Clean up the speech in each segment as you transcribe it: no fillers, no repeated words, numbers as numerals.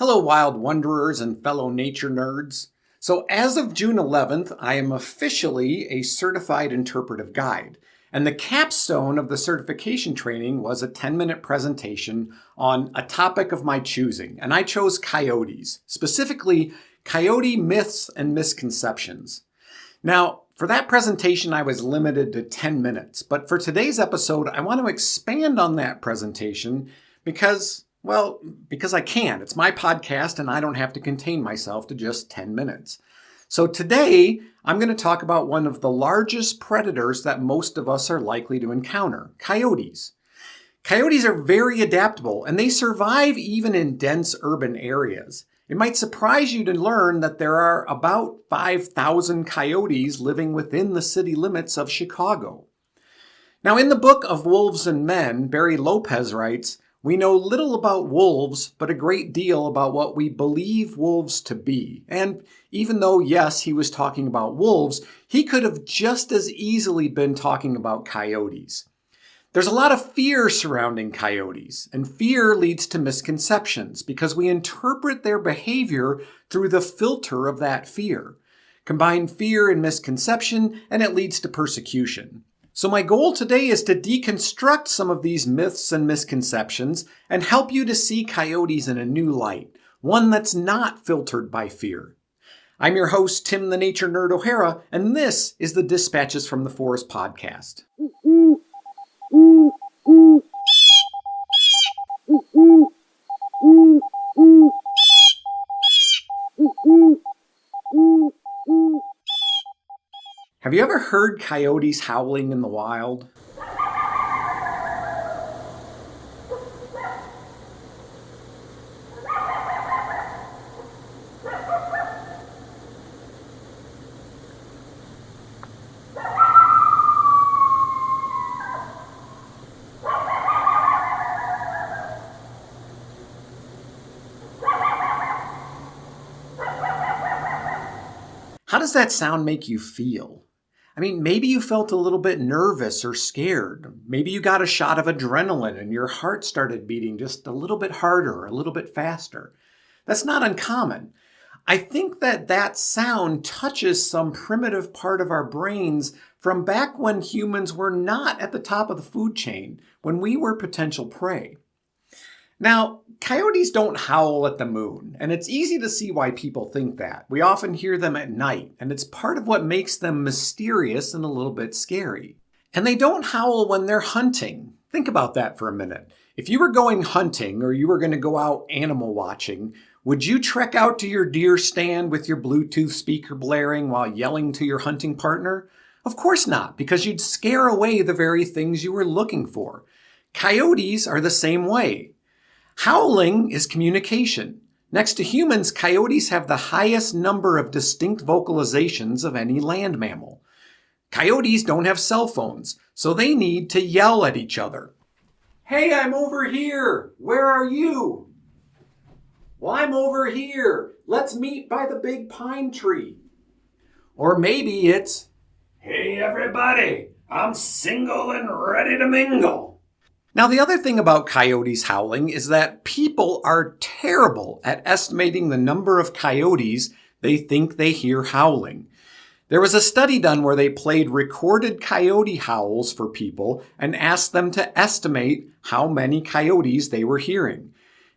Hello, wild wanderers and fellow nature nerds. So as of June 11th, I am officially a certified interpretive guide. And the capstone of the certification training was a 10-minute presentation on a topic of my choosing. And I chose coyotes, specifically coyote myths and misconceptions. Now, for that presentation, I was limited to 10 minutes. But for today's episode, I want to expand on that presentation because I can. It's my podcast and I don't have to contain myself to just 10 minutes. So today, I'm going to talk about one of the largest predators that most of us are likely to encounter, coyotes. Coyotes are very adaptable and they survive even in dense urban areas. It might surprise you to learn that there are about 5,000 coyotes living within the city limits of Chicago. Now, in the book of Wolves and Men, Barry Lopez writes, "We know little about wolves, but a great deal about what we believe wolves to be." And even though, yes, he was talking about wolves, he could have just as easily been talking about coyotes. There's a lot of fear surrounding coyotes, and fear leads to misconceptions because we interpret their behavior through the filter of that fear. Combine fear and misconception, and it leads to persecution. So my goal today is to deconstruct some of these myths and misconceptions and help you to see coyotes in a new light, one that's not filtered by fear. I'm your host, Tim the Nature Nerd O'Hara, and this is the Dispatches from the Forest podcast. Have you ever heard coyotes howling in the wild? How does that sound make you feel? I mean, maybe you felt a little bit nervous or scared. Maybe you got a shot of adrenaline and your heart started beating just a little bit harder, a little bit faster. That's not uncommon. I think that sound touches some primitive part of our brains from back when humans were not at the top of the food chain, when we were potential prey. Now, coyotes don't howl at the moon, and it's easy to see why people think that. We often hear them at night, and it's part of what makes them mysterious and a little bit scary. And they don't howl when they're hunting. Think about that for a minute. If you were going hunting or you were going to go out animal watching, would you trek out to your deer stand with your Bluetooth speaker blaring while yelling to your hunting partner? Of course not, because you'd scare away the very things you were looking for. Coyotes are the same way. Howling is communication. Next to humans, coyotes have the highest number of distinct vocalizations of any land mammal. Coyotes don't have cell phones, so they need to yell at each other. "Hey, I'm over here. Where are you?" "Well, I'm over here. Let's meet by the big pine tree." Or maybe it's, "Hey, everybody. I'm single and ready to mingle." Now, the other thing about coyotes howling is that people are terrible at estimating the number of coyotes they think they hear howling. There was a study done where they played recorded coyote howls for people and asked them to estimate how many coyotes they were hearing.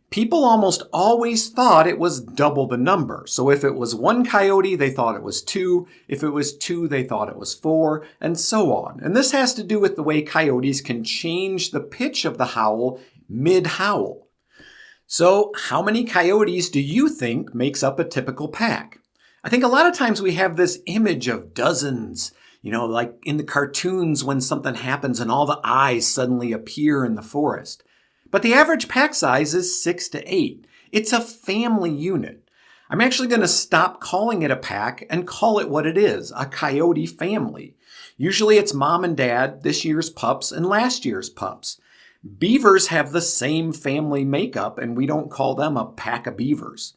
People almost always thought it was double the number. So if it was one coyote, they thought it was two. If it was two, they thought it was four, and so on. And this has to do with the way coyotes can change the pitch of the howl mid-howl. So how many coyotes do you think makes up a typical pack? I think a lot of times we have this image of dozens, like in the cartoons when something happens and all the eyes suddenly appear in the forest. But the average pack size is 6 to 8. It's a family unit. I'm actually going to stop calling it a pack and call it what it is, a coyote family. Usually it's mom and dad, this year's pups, and last year's pups. Beavers have the same family makeup, and we don't call them a pack of beavers.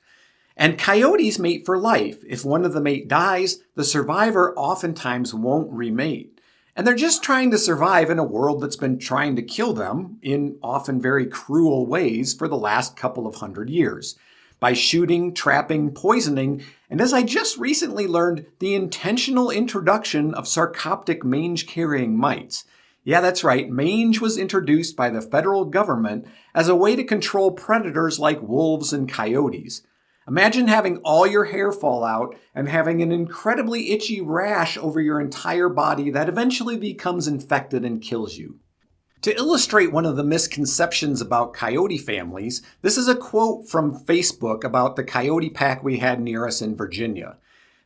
And coyotes mate for life. If one of the mate dies, the survivor oftentimes won't remate. And they're just trying to survive in a world that's been trying to kill them in often very cruel ways for the last couple of 100 years. by shooting, trapping, poisoning, and as I just recently learned, the intentional introduction of sarcoptic mange-carrying mites. Yeah, that's right. Mange was introduced by the federal government as a way to control predators like wolves and coyotes. Imagine having all your hair fall out and having an incredibly itchy rash over your entire body that eventually becomes infected and kills you. To illustrate one of the misconceptions about coyote families, this is a quote from Facebook about the coyote pack we had near us in Virginia.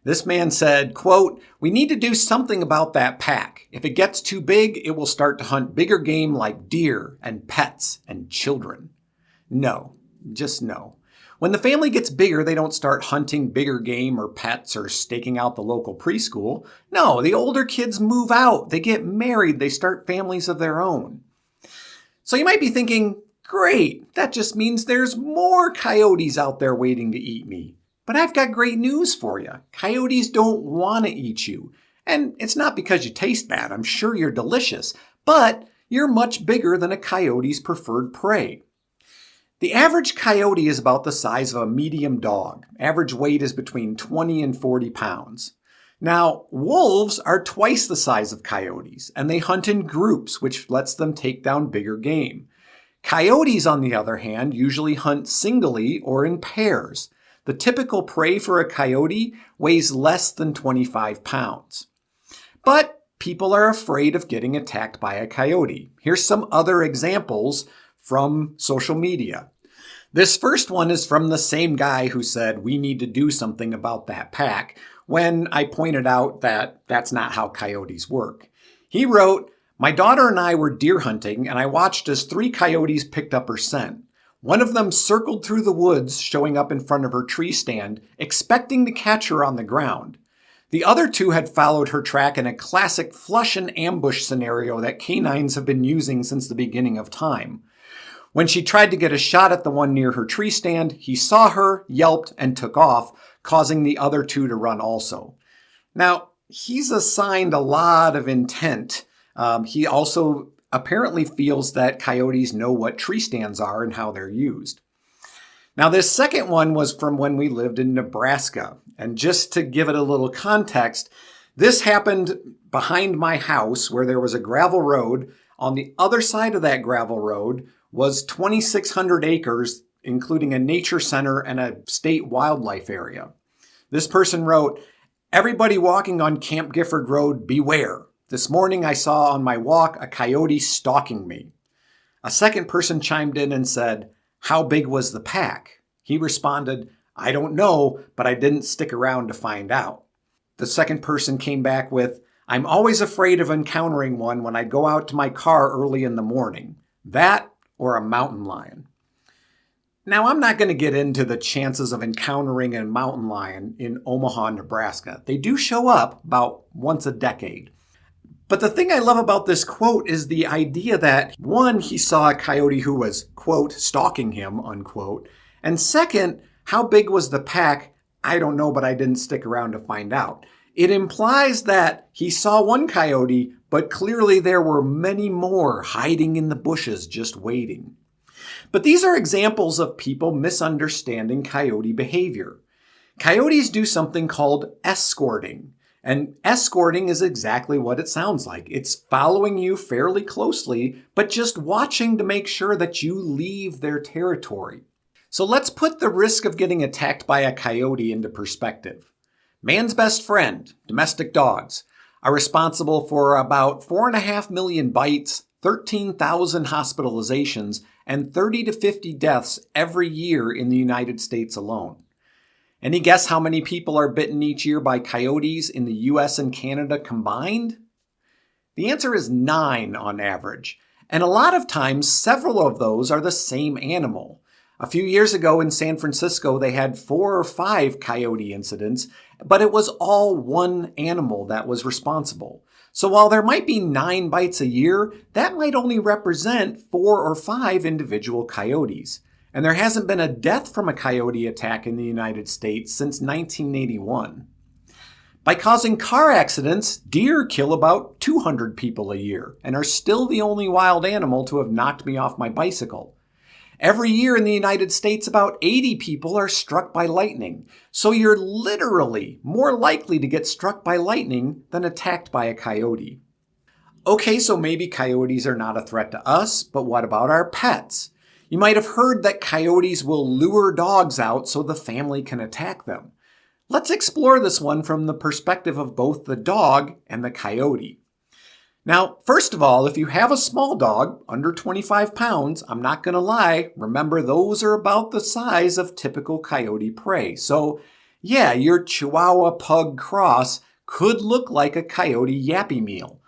This man said, quote, "We need to do something about that pack. If it gets too big, it will start to hunt bigger game like deer and pets and children." No, just no. When the family gets bigger, they don't start hunting bigger game or pets or staking out the local preschool. No, the older kids move out. They get married. They start families of their own. So you might be thinking, great, that just means there's more coyotes out there waiting to eat me. But I've got great news for you. Coyotes don't want to eat you. And it's not because you taste bad. I'm sure you're delicious. But you're much bigger than a coyote's preferred prey. The average coyote is about the size of a medium dog. Average weight is between 20 and 40 pounds. Now, wolves are twice the size of coyotes, and they hunt in groups, which lets them take down bigger game. Coyotes, on the other hand, usually hunt singly or in pairs. The typical prey for a coyote weighs less than 25 pounds. But people are afraid of getting attacked by a coyote. Here's some other examples from social media. This first one is from the same guy who said we need to do something about that pack when I pointed out that that's not how coyotes work. He wrote, "My daughter and I were deer hunting and I watched as 3 coyotes picked up her scent. One of them circled through the woods, showing up in front of her tree stand, expecting to catch her on the ground. The other 2 had followed her track in a classic flush and ambush scenario that canines have been using since the beginning of time. When she tried to get a shot at the one near her tree stand, he saw her, yelped, and took off, causing the other 2 to run also." Now, he's assigned a lot of intent. He also apparently feels that coyotes know what tree stands are and how they're used. Now, this second one was from when we lived in Nebraska. And just to give it a little context, this happened behind my house where there was a gravel road. On the other side of that gravel road was 2,600 acres, including a nature center and a state wildlife area. This person wrote, "Everybody walking on Camp Gifford Road, beware. This morning I saw on my walk a coyote stalking me." A second person chimed in and said, "How big was the pack?" He responded, "I don't know, but I didn't stick around to find out." The second person came back with, "I'm always afraid of encountering one when I go out to my car early in the morning. That or a mountain lion." Now, I'm not going to get into the chances of encountering a mountain lion in Omaha, Nebraska. They do show up about once a decade. But the thing I love about this quote is the idea that, one, he saw a coyote who was, quote, stalking him, unquote. And second, how big was the pack? I don't know, but I didn't stick around to find out. It implies that he saw one coyote, but clearly there were many more hiding in the bushes just waiting. But these are examples of people misunderstanding coyote behavior. Coyotes do something called escorting. And escorting is exactly what it sounds like. It's following you fairly closely, but just watching to make sure that you leave their territory. So let's put the risk of getting attacked by a coyote into perspective. Man's best friend, domestic dogs, are responsible for about 4.5 million bites, 13,000 hospitalizations, and 30 to 50 deaths every year in the United States alone. Any guess how many people are bitten each year by coyotes in the US and Canada combined? The answer is 9 on average, and a lot of times several of those are the same animal. A few years ago in San Francisco, they had 4 or 5 coyote incidents, but it was all one animal that was responsible. So while there might be 9 bites a year, that might only represent 4 or 5 individual coyotes. And there hasn't been a death from a coyote attack in the United States since 1981. By causing car accidents, deer kill about 200 people a year and are still the only wild animal to have knocked me off my bicycle. Every year in the United States, about 80 people are struck by lightning. So you're literally more likely to get struck by lightning than attacked by a coyote. Okay, so maybe coyotes are not a threat to us, but what about our pets? You might have heard that coyotes will lure dogs out so the family can attack them. Let's explore this one from the perspective of both the dog and the coyote. Now, first of all, if you have a small dog, under 25 pounds, I'm not going to lie, remember those are about the size of typical coyote prey. So, yeah, your Chihuahua Pug cross could look like a coyote yappy meal.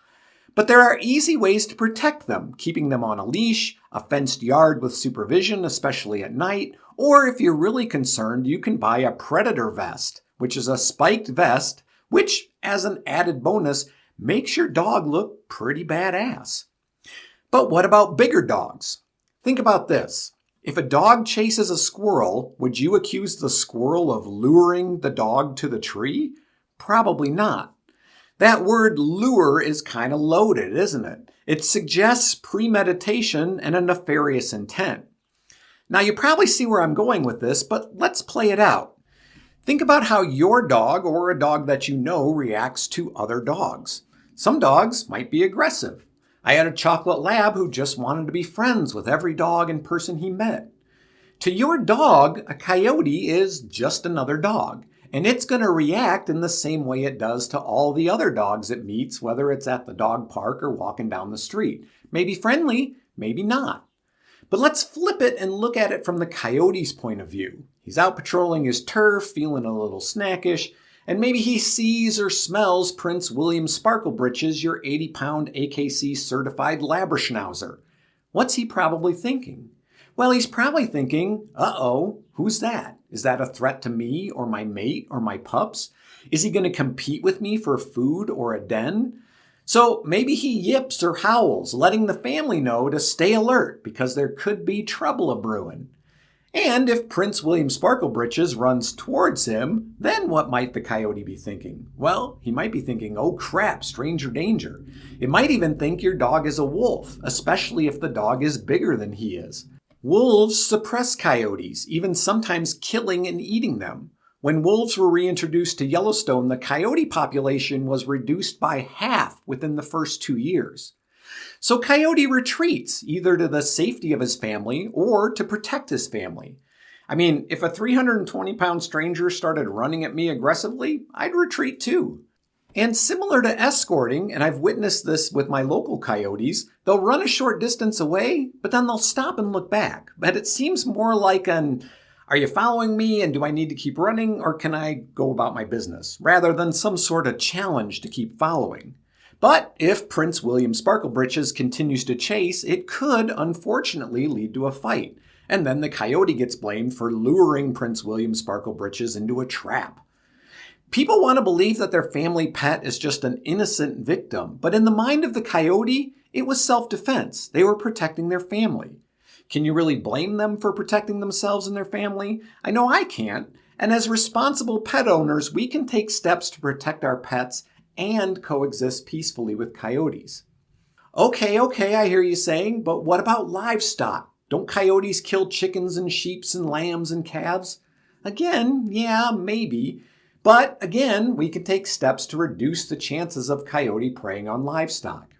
But there are easy ways to protect them, keeping them on a leash, a fenced yard with supervision, especially at night, or if you're really concerned, you can buy a predator vest, which is a spiked vest, which, as an added bonus, makes your dog look pretty badass. But what about bigger dogs? Think about this. If a dog chases a squirrel, would you accuse the squirrel of luring the dog to the tree? Probably not. That word lure is kind of loaded, isn't it? It suggests premeditation and a nefarious intent. Now you probably see where I'm going with this, but let's play it out. Think about how your dog or a dog that you know reacts to other dogs. Some dogs might be aggressive. I had a chocolate lab who just wanted to be friends with every dog and person he met. To your dog, a coyote is just another dog. And it's going to react in the same way it does to all the other dogs it meets, whether it's at the dog park or walking down the street. Maybe friendly, maybe not. But let's flip it and look at it from the coyote's point of view. He's out patrolling his turf, feeling a little snackish, and maybe he sees or smells Prince William Sparklebritches, your 80-pound AKC certified Labrador. What's he probably thinking? Well, he's probably thinking, uh-oh, who's that? Is that a threat to me or my mate or my pups? Is he going to compete with me for food or a den? So maybe he yips or howls, letting the family know to stay alert because there could be trouble a-brewing. And if Prince William Sparklebritches runs towards him, then what might the coyote be thinking? Well, he might be thinking, oh crap, stranger danger. It might even think your dog is a wolf, especially if the dog is bigger than he is. Wolves suppress coyotes, even sometimes killing and eating them. When wolves were reintroduced to Yellowstone, the coyote population was reduced by half within the first 2 years. So Coyote retreats, either to the safety of his family or to protect his family. I mean, if a 320-pound stranger started running at me aggressively, I'd retreat too. And similar to escorting, and I've witnessed this with my local coyotes, they'll run a short distance away, but then they'll stop and look back. But it seems more like an, are you following me and do I need to keep running or can I go about my business? Rather than some sort of challenge to keep following. But if Prince William Sparklebritches continues to chase, it could unfortunately lead to a fight. And then the coyote gets blamed for luring Prince William Sparklebritches into a trap. People want to believe that their family pet is just an innocent victim, but in the mind of the coyote, it was self-defense. They were protecting their family. Can you really blame them for protecting themselves and their family? I know I can't. And as responsible pet owners, we can take steps to protect our pets and coexist peacefully with coyotes. Okay, I hear you saying, but what about livestock? Don't coyotes kill chickens and sheep and lambs and calves? Again, yeah, maybe. But again, we can take steps to reduce the chances of coyote preying on livestock.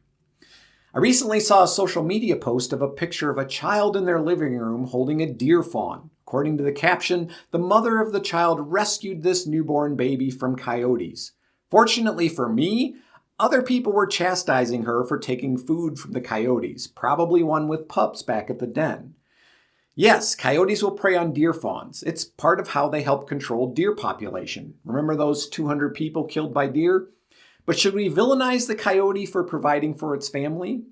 I recently saw a social media post of a picture of a child in their living room holding a deer fawn. According to the caption, the mother of the child rescued this newborn baby from coyotes. Fortunately for me, other people were chastising her for taking food from the coyotes, probably one with pups back at the den. Yes, coyotes will prey on deer fawns. It's part of how they help control deer population. Remember those 200 people killed by deer? But should we villainize the coyote for providing for its family?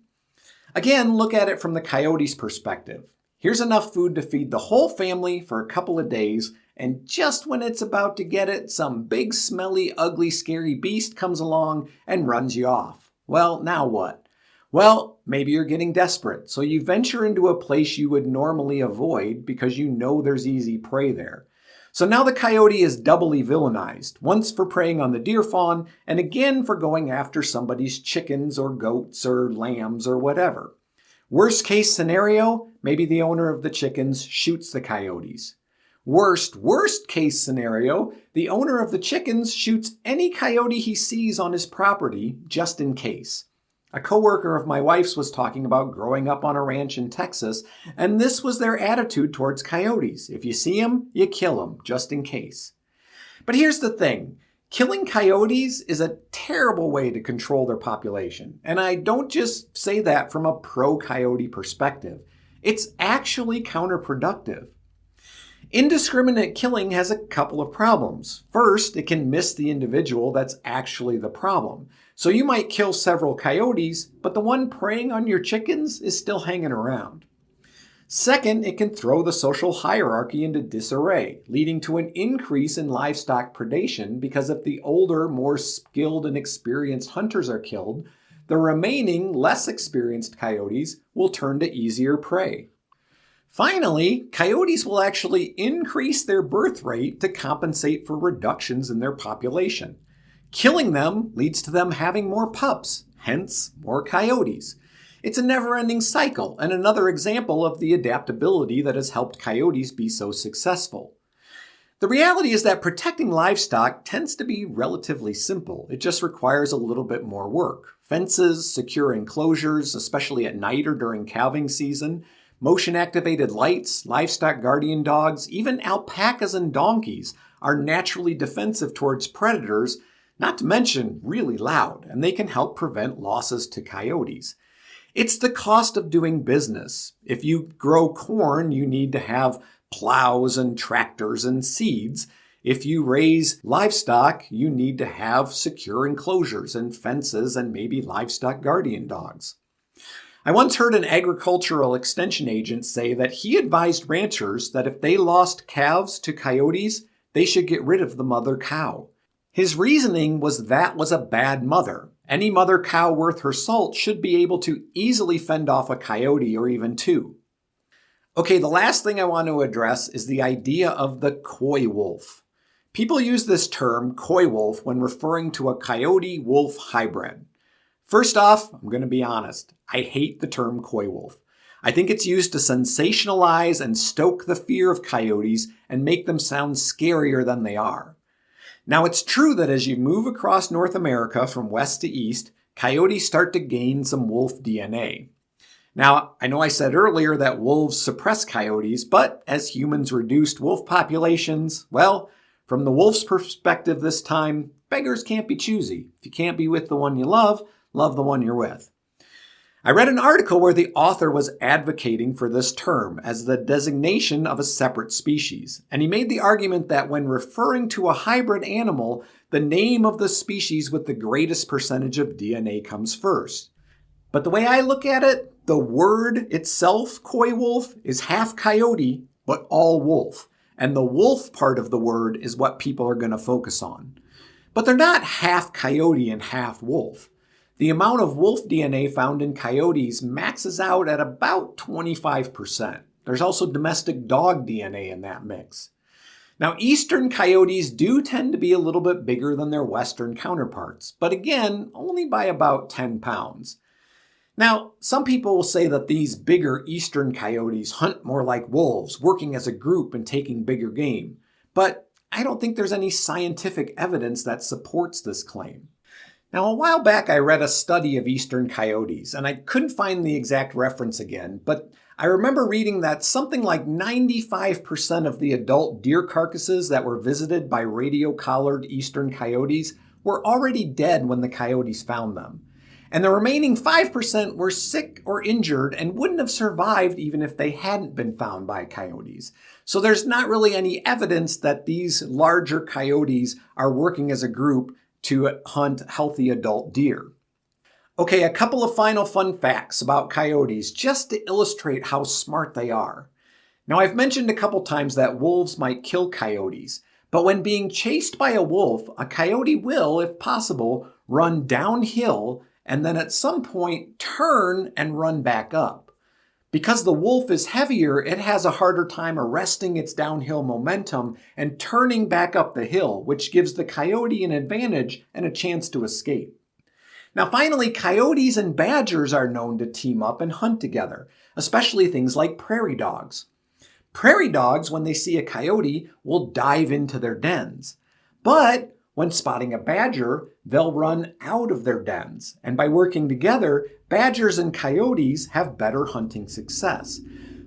Again, look at it from the coyote's perspective. Here's enough food to feed the whole family for a couple of days, and just when it's about to get it, some big, smelly, ugly, scary beast comes along and runs you off. Well, now what? Well, maybe you're getting desperate, so you venture into a place you would normally avoid because you know there's easy prey there. So now the coyote is doubly villainized, once for preying on the deer fawn, and again for going after somebody's chickens or goats or lambs or whatever. Worst case scenario, maybe the owner of the chickens shoots the coyotes. Worst case scenario, the owner of the chickens shoots any coyote he sees on his property just in case. A coworker of my wife's was talking about growing up on a ranch in Texas, and this was their attitude towards coyotes. If you see them, you kill them, just in case. But here's the thing. Killing coyotes is a terrible way to control their population. And I don't just say that from a pro-coyote perspective. It's actually counterproductive. Indiscriminate killing has a couple of problems. First, it can miss the individual that's actually the problem. So you might kill several coyotes, but the one preying on your chickens is still hanging around. Second, it can throw the social hierarchy into disarray, leading to an increase in livestock predation because if the older, more skilled and experienced hunters are killed, the remaining, less experienced coyotes will turn to easier prey. Finally, coyotes will actually increase their birth rate to compensate for reductions in their population. Killing them leads to them having more pups, hence more coyotes. It's a never-ending cycle and another example of the adaptability that has helped coyotes be so successful. The reality is that protecting livestock tends to be relatively simple. It just requires a little bit more work. Fences, secure enclosures, especially at night or during calving season, motion-activated lights, livestock guardian dogs, even alpacas and donkeys are naturally defensive towards predators, not to mention really loud, and they can help prevent losses to coyotes. It's the cost of doing business. If you grow corn, you need to have plows and tractors and seeds. If you raise livestock, you need to have secure enclosures and fences and maybe livestock guardian dogs. I once heard an agricultural extension agent say that he advised ranchers that if they lost calves to coyotes, they should get rid of the mother cow. His reasoning was that was a bad mother. Any mother cow worth her salt should be able to easily fend off a coyote or even two. Okay, the last thing I want to address is the idea of the coy wolf. People use this term, coy wolf, when referring to a coyote-wolf hybrid. First off, I'm going to be honest. I hate the term coy wolf. I think it's used to sensationalize and stoke the fear of coyotes and make them sound scarier than they are. Now, it's true that as you move across North America from west to east, coyotes start to gain some wolf DNA. Now, I know I said earlier that wolves suppress coyotes, but as humans reduced wolf populations, well, from the wolf's perspective this time, beggars can't be choosy. If you can't be with the one you love the one you're with. I read an article where the author was advocating for this term as the designation of a separate species, and he made the argument that when referring to a hybrid animal, the name of the species with the greatest percentage of DNA comes first. But the way I look at it, the word itself, coy wolf, is half coyote, but all wolf, and the wolf part of the word is what people are going to focus on. But they're not half coyote and half wolf. The amount of wolf DNA found in coyotes maxes out at about 25%. There's also domestic dog DNA in that mix. Now, eastern coyotes do tend to be a little bit bigger than their western counterparts, but again, only by about 10 pounds. Now, some people will say that these bigger eastern coyotes hunt more like wolves, working as a group and taking bigger game. But I don't think there's any scientific evidence that supports this claim. Now, a while back, I read a study of eastern coyotes, and I couldn't find the exact reference again, but I remember reading that something like 95% of the adult deer carcasses that were visited by radio-collared eastern coyotes were already dead when the coyotes found them. And the remaining 5% were sick or injured and wouldn't have survived even if they hadn't been found by coyotes. So there's not really any evidence that these larger coyotes are working as a group to hunt healthy adult deer. Okay, a couple of final fun facts about coyotes just to illustrate how smart they are. Now, I've mentioned a couple times that wolves might kill coyotes, but when being chased by a wolf, a coyote will, if possible, run downhill and then at some point turn and run back up. Because the wolf is heavier, it has a harder time arresting its downhill momentum and turning back up the hill, which gives the coyote an advantage and a chance to escape. Now finally, coyotes and badgers are known to team up and hunt together, especially things like prairie dogs. Prairie dogs, when they see a coyote, will dive into their dens. But when spotting a badger, they'll run out of their dens. And by working together, badgers and coyotes have better hunting success.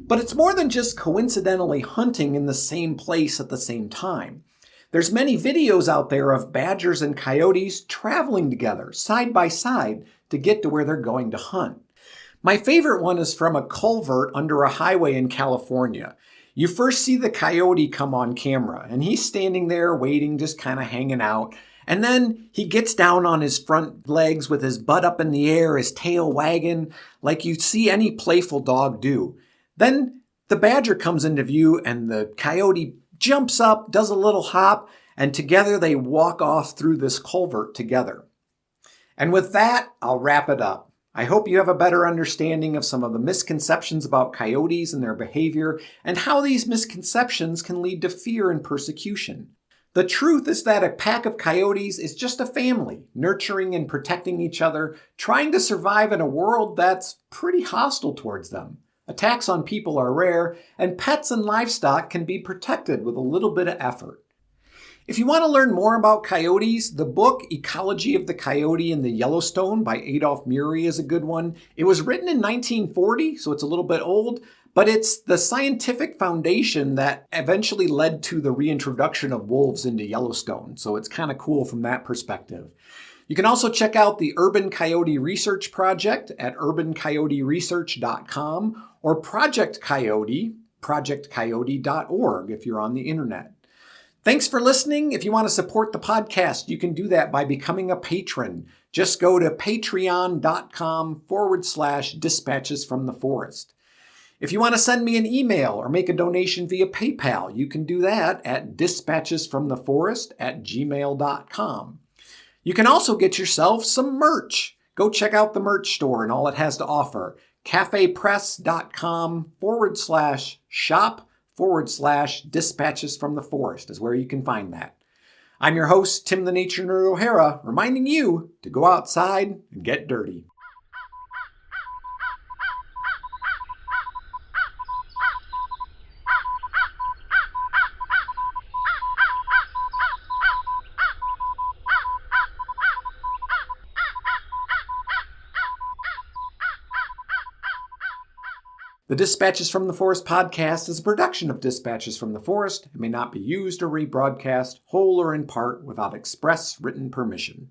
But it's more than just coincidentally hunting in the same place at the same time. There's many videos out there of badgers and coyotes traveling together, side by side, to get to where they're going to hunt. My favorite one is from a culvert under a highway in California. You first see the coyote come on camera, and he's standing there waiting, just kind of hanging out. And then he gets down on his front legs with his butt up in the air, his tail wagging, like you'd see any playful dog do. Then the badger comes into view, and the coyote jumps up, does a little hop, and together they walk off through this culvert together. And with that, I'll wrap it up. I hope you have a better understanding of some of the misconceptions about coyotes and their behavior, and how these misconceptions can lead to fear and persecution. The truth is that a pack of coyotes is just a family, nurturing and protecting each other, trying to survive in a world that's pretty hostile towards them. Attacks on people are rare, and pets and livestock can be protected with a little bit of effort. If you want to learn more about coyotes, the book Ecology of the Coyote in the Yellowstone by Adolph Murray is a good one. It was written in 1940, so it's a little bit old, but it's the scientific foundation that eventually led to the reintroduction of wolves into Yellowstone, so it's kind of cool from that perspective. You can also check out the Urban Coyote Research Project at urbancoyoteresearch.com or Project Coyote, projectcoyote.org if you're on the internet. Thanks for listening. If you want to support the podcast, you can do that by becoming a patron. Just go to patreon.com/dispatches from the forest. If you want to send me an email or make a donation via PayPal, you can do that at dispatchesfromtheforest@gmail.com. You can also get yourself some merch. Go check out the merch store and all it has to offer. cafepress.com/shop/dispatches from the forest is where you can find that. I'm your host, Tim the Nature Nerd O'Hara, reminding you to go outside and get dirty. The Dispatches from the Forest podcast is a production of Dispatches from the Forest and may not be used or rebroadcast, whole or in part, without express written permission.